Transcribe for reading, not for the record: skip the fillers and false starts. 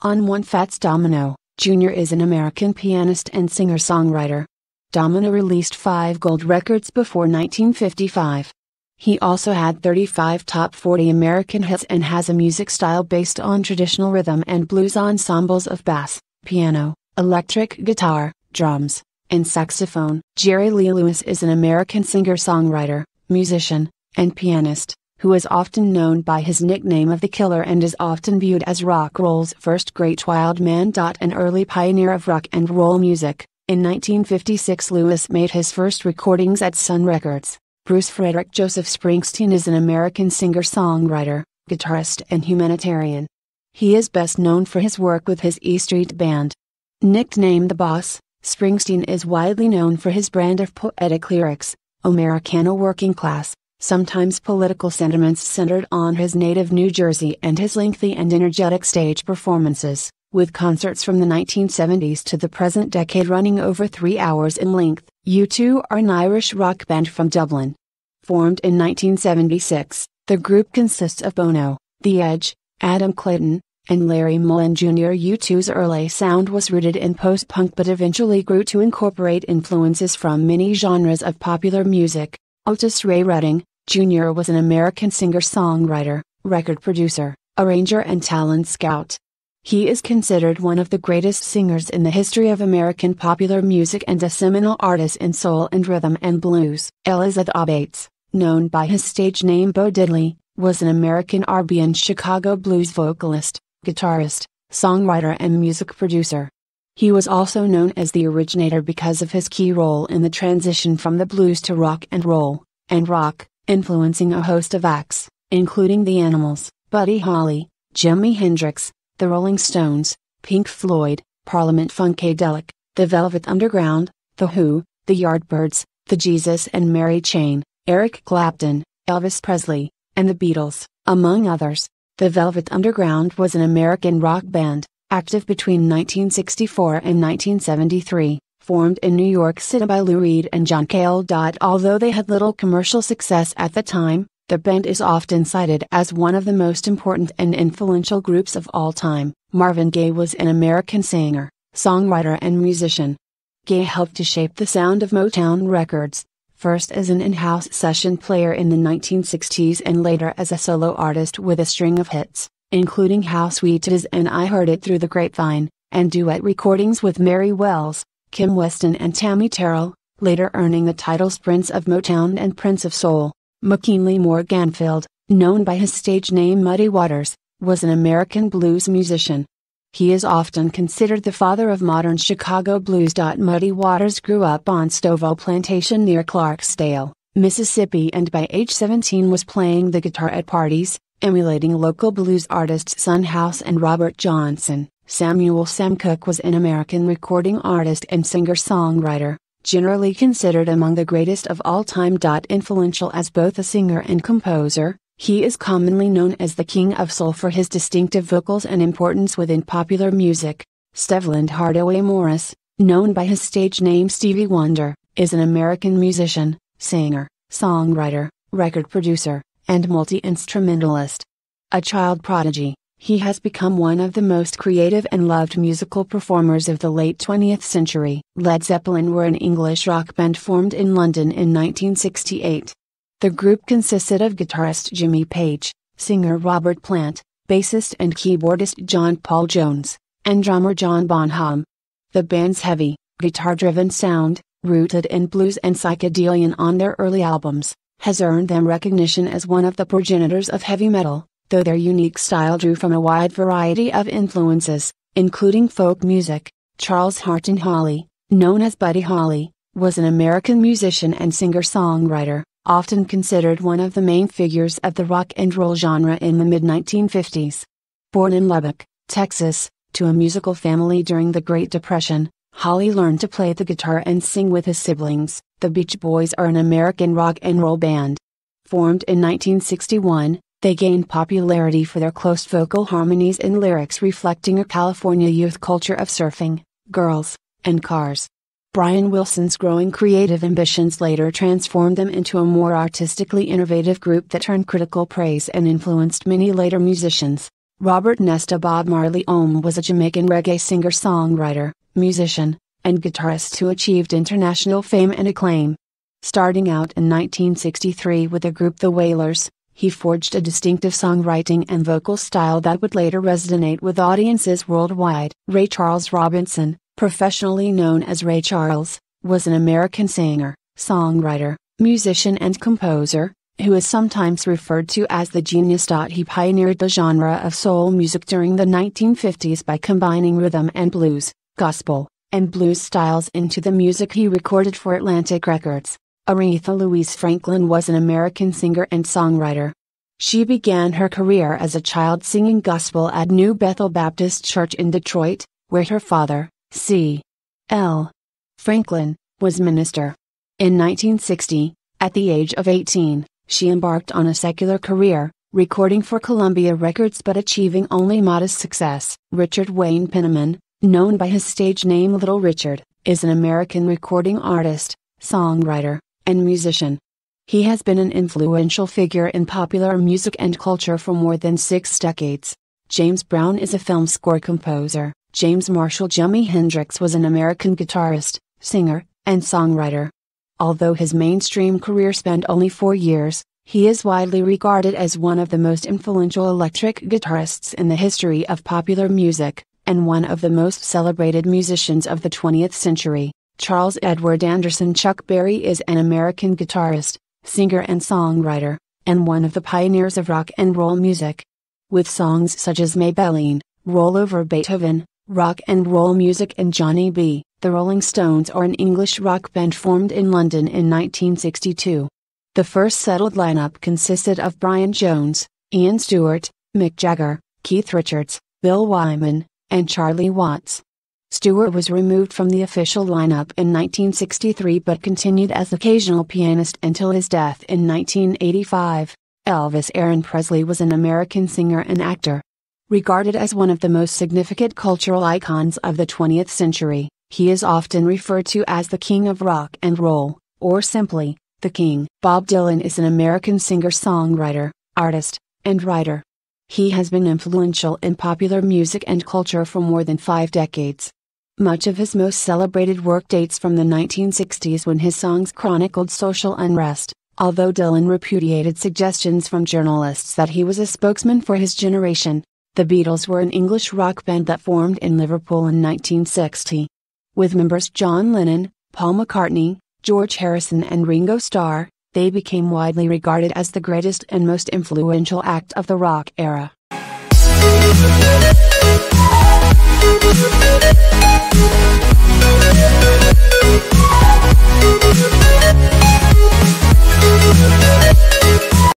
On One Fats Domino, Jr. is an American pianist and singer-songwriter. Domino released 5 gold records before 1955. He also had 35 top 40 American hits and has a music style based on traditional rhythm and blues ensembles of bass, piano, electric guitar, drums, and saxophone. Jerry Lee Lewis is an American singer-songwriter, musician, and pianist, who is often known by his nickname of The Killer and is often viewed as rock roll's first great wild man. An early pioneer of rock and roll music, in 1956 Lewis made his first recordings at Sun Records. Bruce Frederick Joseph Springsteen is an American singer-songwriter, guitarist and humanitarian. He is best known for his work with his E Street Band. Nicknamed the Boss, Springsteen is widely known for his brand of poetic lyrics, Americana working class, sometimes political sentiments centered on his native New Jersey, and his lengthy and energetic stage performances, with concerts from the 1970s to the present decade running over 3 hours in length. U2 are an Irish rock band from Dublin. Formed in 1976, the group consists of Bono, The Edge, Adam Clayton, and Larry Mullen Jr. U2's early sound was rooted in post-punk but eventually grew to incorporate influences from many genres of popular music. Otis Ray Redding, Jr. was an American singer-songwriter, record producer, arranger and talent scout. He is considered one of the greatest singers in the history of American popular music and a seminal artist in soul and rhythm and blues. Elizabeth Bates, known by his stage name Bo Diddley, was an American R&B and Chicago blues vocalist, guitarist, songwriter and music producer. He was also known as the originator because of his key role in the transition from the blues to rock and roll, and rock, influencing a host of acts, including The Animals, Buddy Holly, Jimi Hendrix, The Rolling Stones, Pink Floyd, Parliament Funkadelic, The Velvet Underground, The Who, The Yardbirds, The Jesus and Mary Chain, Eric Clapton, Elvis Presley, and The Beatles, among others. The Velvet Underground was an American rock band, active between 1964 and 1973, formed in New York City by Lou Reed and John Cale. Although they had little commercial success at the time, the band is often cited as one of the most important and influential groups of all time. Marvin Gaye was an American singer, songwriter and musician. Gaye helped to shape the sound of Motown Records, first as an in-house session player in the 1960s and later as a solo artist with a string of hits, including How Sweet It Is and I Heard It Through the Grapevine, and duet recordings with Mary Wells, Kim Weston and Tammy Terrell, later earning the titles Prince of Motown and Prince of Soul. McKinley Moore Ganfield, known by his stage name Muddy Waters, was an American blues musician. He is often considered the father of modern Chicago blues. Muddy Waters grew up on Stovall Plantation near Clarksdale, Mississippi, and by age 17 was playing the guitar at parties, emulating local blues artists Son House and Robert Johnson. Samuel Sam Cooke was an American recording artist and singer-songwriter, generally considered among the greatest of all time. Influential as both a singer and composer, he is commonly known as the King of Soul for his distinctive vocals and importance within popular music. Stevland Hardaway Morris, known by his stage name Stevie Wonder, is an American musician, singer, songwriter, record producer, and multi-instrumentalist. A child prodigy, he has become one of the most creative and loved musical performers of the late 20th century. Led Zeppelin were an English rock band formed in London in 1968. The group consisted of guitarist Jimmy Page, singer Robert Plant, bassist and keyboardist John Paul Jones, and drummer John Bonham. The band's heavy, guitar-driven sound, rooted in blues and psychedelia on their early albums, has earned them recognition as one of the progenitors of heavy metal, though their unique style drew from a wide variety of influences, including folk music. Charles Horton Holly, known as Buddy Holly, was an American musician and singer-songwriter, often considered one of the main figures of the rock and roll genre in the mid-1950s. Born in Lubbock, Texas, to a musical family during the Great Depression, Holly learned to play the guitar and sing with his siblings. The Beach Boys are an American rock and roll band. Formed in 1961, they gained popularity for their close vocal harmonies and lyrics reflecting a California youth culture of surfing, girls, and cars. Brian Wilson's growing creative ambitions later transformed them into a more artistically innovative group that earned critical praise and influenced many later musicians. Robert Nesta Bob Marley was a Jamaican reggae singer-songwriter, musician, and guitarist who achieved international fame and acclaim. Starting out in 1963 with the group The Wailers, he forged a distinctive songwriting and vocal style that would later resonate with audiences worldwide. Ray Charles Robinson, professionally known as Ray Charles, was an American singer, songwriter, musician and composer, who is sometimes referred to as the genius. He pioneered the genre of soul music during the 1950s by combining rhythm and blues, gospel, and blues styles into the music he recorded for Atlantic Records. Aretha Louise Franklin was an American singer and songwriter. She began her career as a child singing gospel at New Bethel Baptist Church in Detroit, where her father, C.L. Franklin, was minister. In 1960, at the age of 18, she embarked on a secular career, recording for Columbia Records but achieving only modest success. Richard Wayne Penniman, known by his stage name Little Richard, is an American recording artist, songwriter, and musician. He has been an influential figure in popular music and culture for more than 6 decades. James Brown is a film score composer. James Marshall Jimi Hendrix was an American guitarist, singer, and songwriter. Although his mainstream career spanned only 4 years, he is widely regarded as one of the most influential electric guitarists in the history of popular music, and one of the most celebrated musicians of the 20th century. Charles Edward Anderson Chuck Berry is an American guitarist, singer and songwriter, and one of the pioneers of rock and roll music. With songs such as Maybelline, Roll Over Beethoven, Rock and Roll Music and Johnny B., the Rolling Stones are an English rock band formed in London in 1962. The first settled lineup consisted of Brian Jones, Ian Stewart, Mick Jagger, Keith Richards, Bill Wyman, and Charlie Watts. Stewart was removed from the official lineup in 1963 but continued as occasional pianist until his death in 1985. Elvis Aaron Presley was an American singer and actor. Regarded as one of the most significant cultural icons of the 20th century, he is often referred to as the King of Rock and Roll, or simply, the King. Bob Dylan is an American singer-songwriter, artist, and writer. He has been influential in popular music and culture for more than 5 decades. Much of his most celebrated work dates from the 1960s when his songs chronicled social unrest, although Dylan repudiated suggestions from journalists that he was a spokesman for his generation. The Beatles were an English rock band that formed in Liverpool in 1960. With members John Lennon, Paul McCartney, George Harrison and Ringo Starr, they became widely regarded as the greatest and most influential act of the rock era.